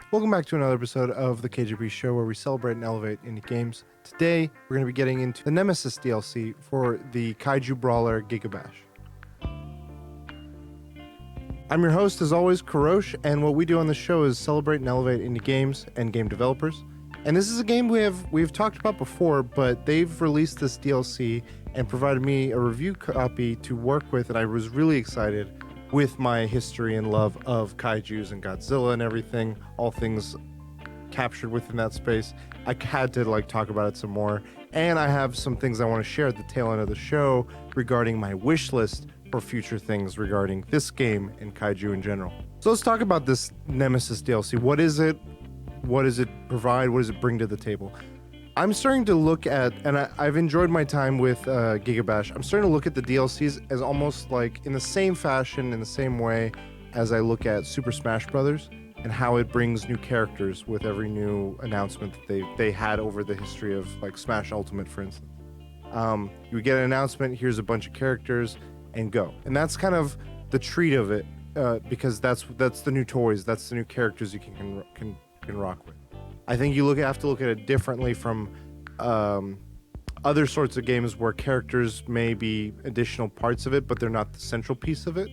Welcome back to another episode of the KujoPrime show where we celebrate and elevate indie games. Today, we're going to be getting into the Nemesis DLC for the kaiju brawler Gigabash. I'm your host, as always, Kurosh, and what we do on the show is celebrate and elevate indie games and game developers. And this is a game we've talked about before, but they've released this DLC and provided me a review copy to work with, and I was really excited with my history and love of kaijus and Godzilla and everything, all things captured within that space. I had to talk about it some more, and I have some things I want to share at the tail end of the show regarding my wish list for future things regarding this game and kaiju in general. So let's talk about this Nemesis DLC. What is it? What does it provide? What does it bring to the table? I'm starting to look at, and I've enjoyed my time with Gigabash, I'm starting to look at the DLCs as almost like in the same fashion, in the same way as I look at Super Smash Brothers and how it brings new characters with every new announcement that they had over the history of Smash Ultimate, for instance. You get an announcement, here's a bunch of characters, and go. And that's kind of the treat of it, because that's the new toys, that's the new characters you can rock with. I think you have to look at it differently from other sorts of games where characters may be additional parts of it, but they're not the central piece of it.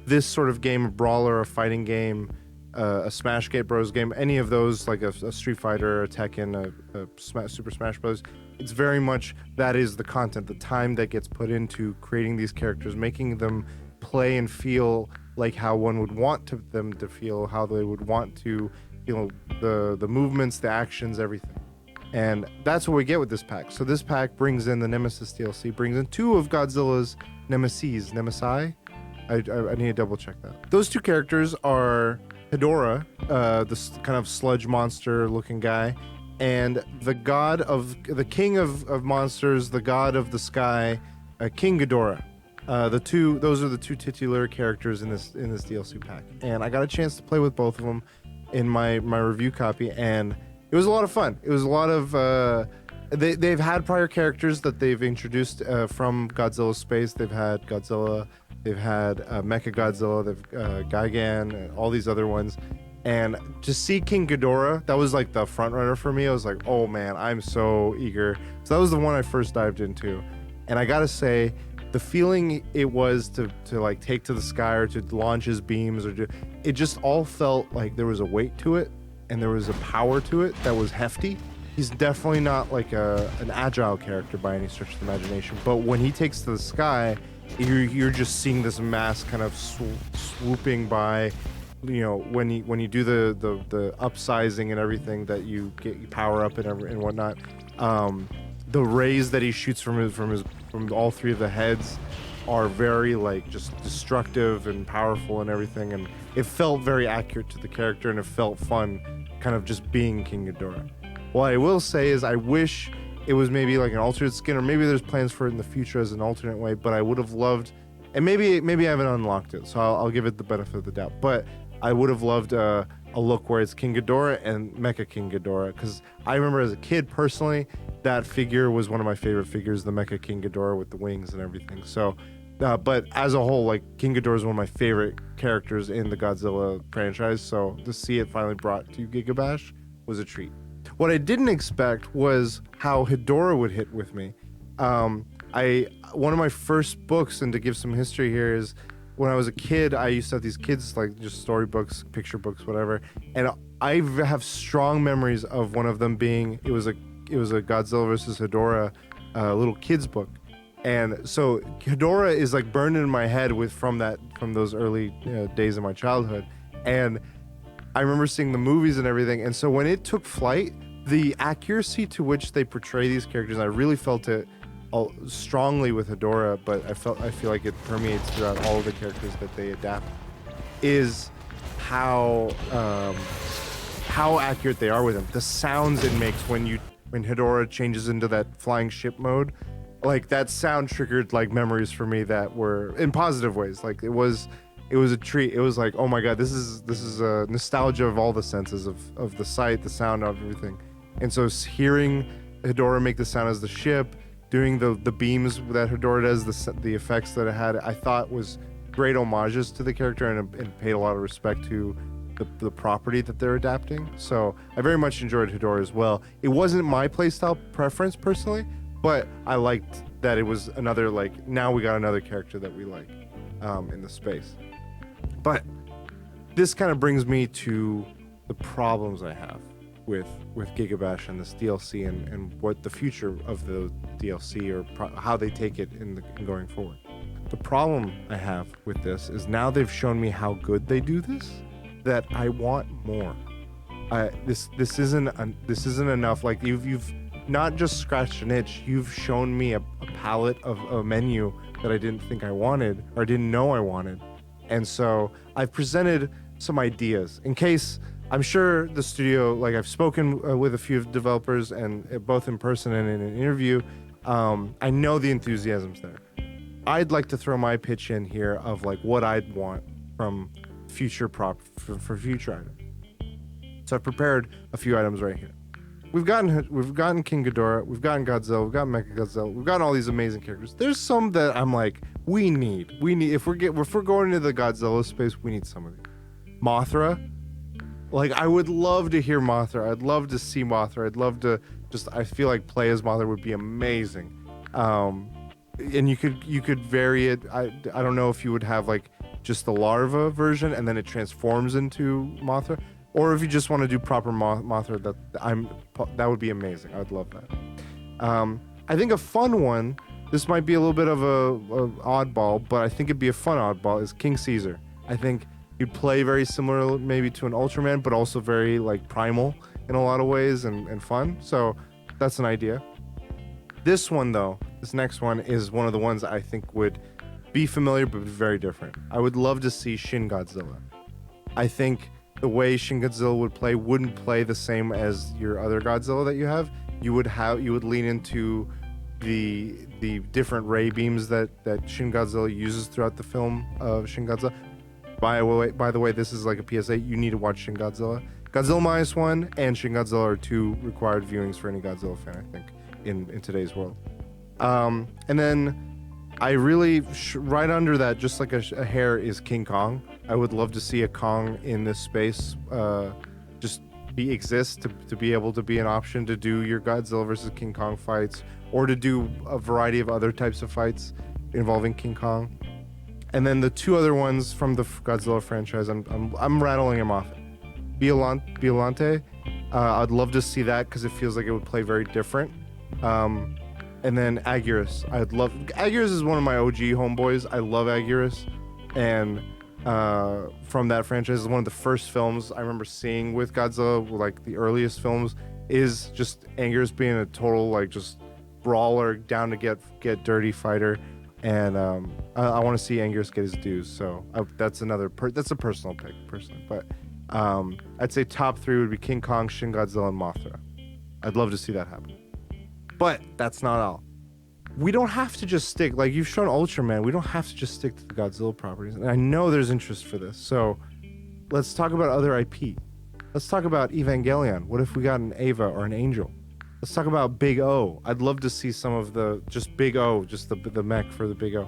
This sort of game, a brawler, a fighting game, a Smash Bros game, any of those, like a Street Fighter, a Tekken, a Super Smash Bros, it's very much that is the content, the time that gets put into creating these characters, making them play and feel like how one would want them to feel, how they would want to, the movements, the actions, everything. And that's what we get with this pack. So this pack brings in the Nemesis DLC, brings in two of Godzilla's Nemesi. I need to double check that. Those two characters are Hedorah, this kind of sludge monster looking guy, and the king of monsters, the god of the sky, King Ghidorah. Those are the two titular characters in this DLC pack. And I got a chance to play with both of them in my review copy, and it was a lot of fun. It was a lot of they've had prior characters that they've introduced from Godzilla's space. They've had Godzilla, they've had Mecha Godzilla, they've Gigan, all these other ones. And to see King Ghidorah, that was like the front runner for me. I was like, oh man, I'm so eager. So that was the one I first dived into, and I gotta say, the feeling it was to take to the sky or to launch his beams, it just all felt like there was a weight to it and there was a power to it that was hefty. He's definitely not like an agile character by any stretch of the imagination, but when he takes to the sky, you're just seeing this mass kind of swooping by. When you do the upsizing and everything that you power up and whatnot, the rays that he shoots from all three of the heads are very just destructive and powerful and everything, and it felt very accurate to the character, and it felt fun kind of just being King Ghidorah. What I will say is I wish it was maybe like an alternate skin, or maybe there's plans for it in the future as an alternate way, but I would have loved, and maybe I haven't unlocked it, so I'll give it the benefit of the doubt, but I would have loved a look where it's King Ghidorah and Mecha King Ghidorah, because I remember as a kid personally, that figure was one of my favorite figures, the Mecha King Ghidorah with the wings and everything. So, but as a whole, King Ghidorah is one of my favorite characters in the Godzilla franchise. So to see it finally brought to Gigabash was a treat. What I didn't expect was how Hedorah would hit with me. One of my first books, and to give some history here, is when I was a kid, I used to have these kids, just storybooks, picture books, whatever. And I have strong memories of one of them being, it was a Godzilla versus Hedorah little kids book, and so Hedorah is burned in my head from those early days of my childhood, and I remember seeing the movies and everything, and so when it took flight, the accuracy to which they portray these characters, I really felt it strongly with Hedorah, but I feel like it permeates throughout all of the characters that they adapt, is how accurate they are with him. The sounds it makes when Hedorah changes into that flying ship mode, that sound triggered memories for me that were in positive ways. It was a treat. It was oh my god, this is a nostalgia of all the senses of the sight, the sound, of everything. And so hearing Hedorah make the sound as the ship, doing the beams that Hedorah does, the effects that it had, I thought was great homages to the character, and paid a lot of respect to the property that they're adapting. So I very much enjoyed Hedorah as well. It wasn't my playstyle preference personally, but I liked that it was another, like, now we got another character that we like in the space. But this kind of brings me to the problems I have with Gigabash and this DLC and what the future of the DLC or how they take it in going forward. The problem I have with this is now they've shown me how good they do this, that I want more. This isn't enough. Like you've not just scratched an itch. You've shown me a palette of a menu that I didn't think I wanted or didn't know I wanted, and so I've presented some ideas in case. I'm sure the studio, like I've spoken with a few developers and both in person and in an interview. I know the enthusiasm's there. I'd like to throw my pitch in here of like what I'd want from future for future items. So I've prepared a few items right here. We've gotten King Ghidorah, we've gotten Godzilla, we've got Mechagodzilla, we've gotten all these amazing characters. There's some that I'm like, we need if we're going into the Godzilla space, we need some of these. Mothra. Like, I would love to hear Mothra. I'd love to see Mothra. I'd love to I feel like play as Mothra would be amazing. And you could vary it. I don't know if you would have like just the larva version and then it transforms into Mothra, or if you just want to do proper Mothra. That would be amazing. I would love that. I think a fun one. This might be a little bit of a oddball, but I think it'd be a fun oddball. Is King Caesar. I think you'd play very similar maybe to an Ultraman, but also very like primal in a lot of ways and fun. So that's an idea. This one though, this next one is one of the ones I think would be familiar but very different. I would love to see Shin Godzilla. I think the way Shin Godzilla wouldn't play the same as your other Godzilla that you have. You would lean into the different ray beams that Shin Godzilla uses throughout the film of Shin Godzilla. By the way, this is like a PSA. You need to watch Shin Godzilla. Godzilla Minus One and Shin Godzilla are two required viewings for any Godzilla fan, I think, in today's world. And then I really right under that, just like a hair, is King Kong. I would love to see a Kong in this space, just exist to be able to be an option to do your Godzilla versus King Kong fights, or to do a variety of other types of fights involving King Kong. And then the two other ones from the Godzilla franchise, I'm rattling them off. Biollante, I'd love to see that because it feels like it would play very different. And then Agurus, Agurus is one of my OG homeboys. I love Agurus, and from that franchise, is one of the first films I remember seeing with Godzilla, like the earliest films, is just Agurus being a total like just brawler, down to get dirty fighter. And I want to see Agurus get his dues, so that's that's a personal pick, personally. But I'd say top three would be King Kong, Shin Godzilla, and Mothra. I'd love to see that happen. But that's not all. We don't have to just stick, like you've shown Ultraman, we don't have to just stick to the Godzilla properties. And I know there's interest for this, so let's talk about other IP. Let's talk about Evangelion. What if we got an Ava or an Angel? Let's talk about Big O. I'd love to see some of just Big O, just the mech for the Big O.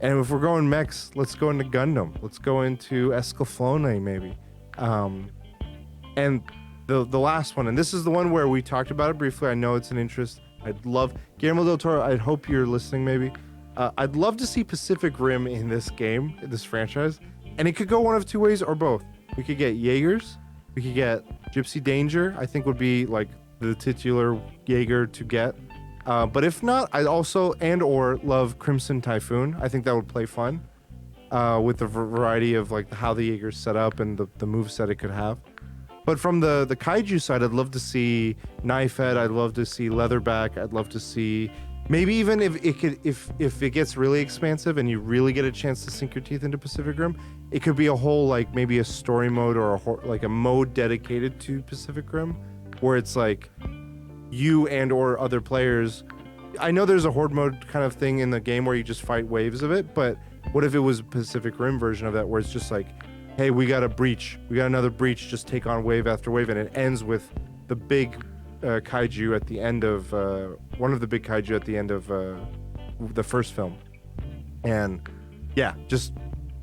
And if we're going mechs, let's go into Gundam. Let's go into Escaflowne, maybe. And the last one, and this is the one where we talked about it briefly. I know it's an interest. I'd love Guillermo del Toro. I hope you're listening, maybe. I'd love to see Pacific Rim in this game, this franchise. And it could go one of two ways or both. We could get Jaegers. We could get Gypsy Danger, I think would be like the titular Jaeger to get. But if not, I'd also or love Crimson Typhoon. I think that would play fun with the variety of like how the Jaeger's set up and the moveset it could have. But from the kaiju side, I'd love to see Knifehead. I'd love to see Leatherback. I'd love to see maybe even if it gets really expansive and you really get a chance to sink your teeth into Pacific Rim, it could be a whole like maybe a story mode or like a mode dedicated to Pacific Rim, where it's like you and or other players. I know there's a horde mode kind of thing in the game where you just fight waves of it, but what if it was a Pacific Rim version of that where it's just like, hey, we got another breach, just take on wave after wave, and it ends with the big kaiju at the end of one of the big kaiju at the end of the first film. And yeah, just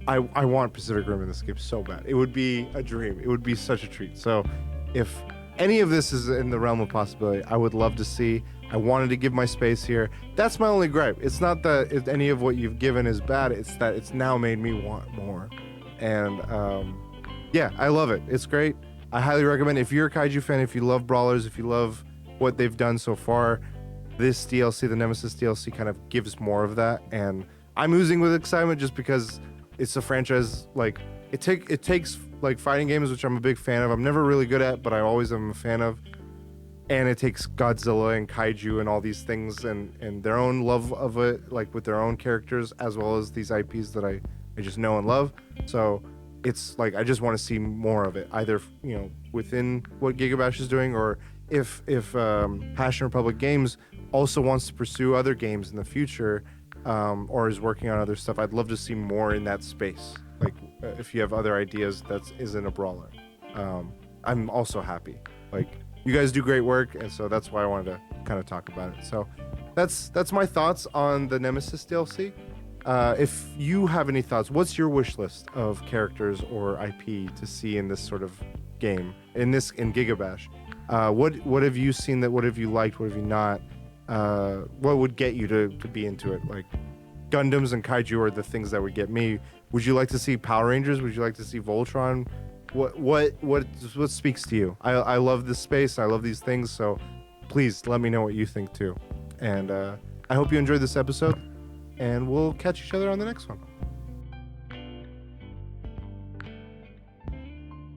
I want Pacific Rim in this game so bad. It would be a dream. It would be such a treat. So if any of this is in the realm of possibility, I would love to see. I wanted to give my space here. That's my only gripe. It's not that if any of what you've given is bad. It's that it's now made me want more. And yeah, I love it. It's great. I highly recommend. If you're a kaiju fan, if you love Brawlers, if you love what they've done so far, this DLC, the Nemesis DLC, kind of gives more of that. And I'm oozing with excitement just because it's a franchise, like it takes like fighting games, which I'm a big fan of. I'm never really good at, but I always am a fan of. And it takes Godzilla and kaiju and all these things and their own love of it, like with their own characters, as well as these IPs that I just know and love. So it's like I just want to see more of it, either within what Gigabash is doing, or if Passion Republic Games also wants to pursue other games in the future, or is working on other stuff. I'd love to see more in that space. Like if you have other ideas that isn't a brawler, I'm also happy. Like you guys do great work, and so that's why I wanted to kind of talk about it. So that's my thoughts on the Nemesis DLC. If you have any thoughts, what's your wish list of characters or IP to see in this sort of game, in Gigabash? What have you seen? What have you liked? What have you not? What would get you to be into it? Like Gundams and kaiju are the things that would get me. Would you like to see Power Rangers? Would you like to see Voltron? What speaks to you? I love this space. I love these things. So please let me know what you think too. And I hope you enjoyed this episode. And we'll catch each other on the next one.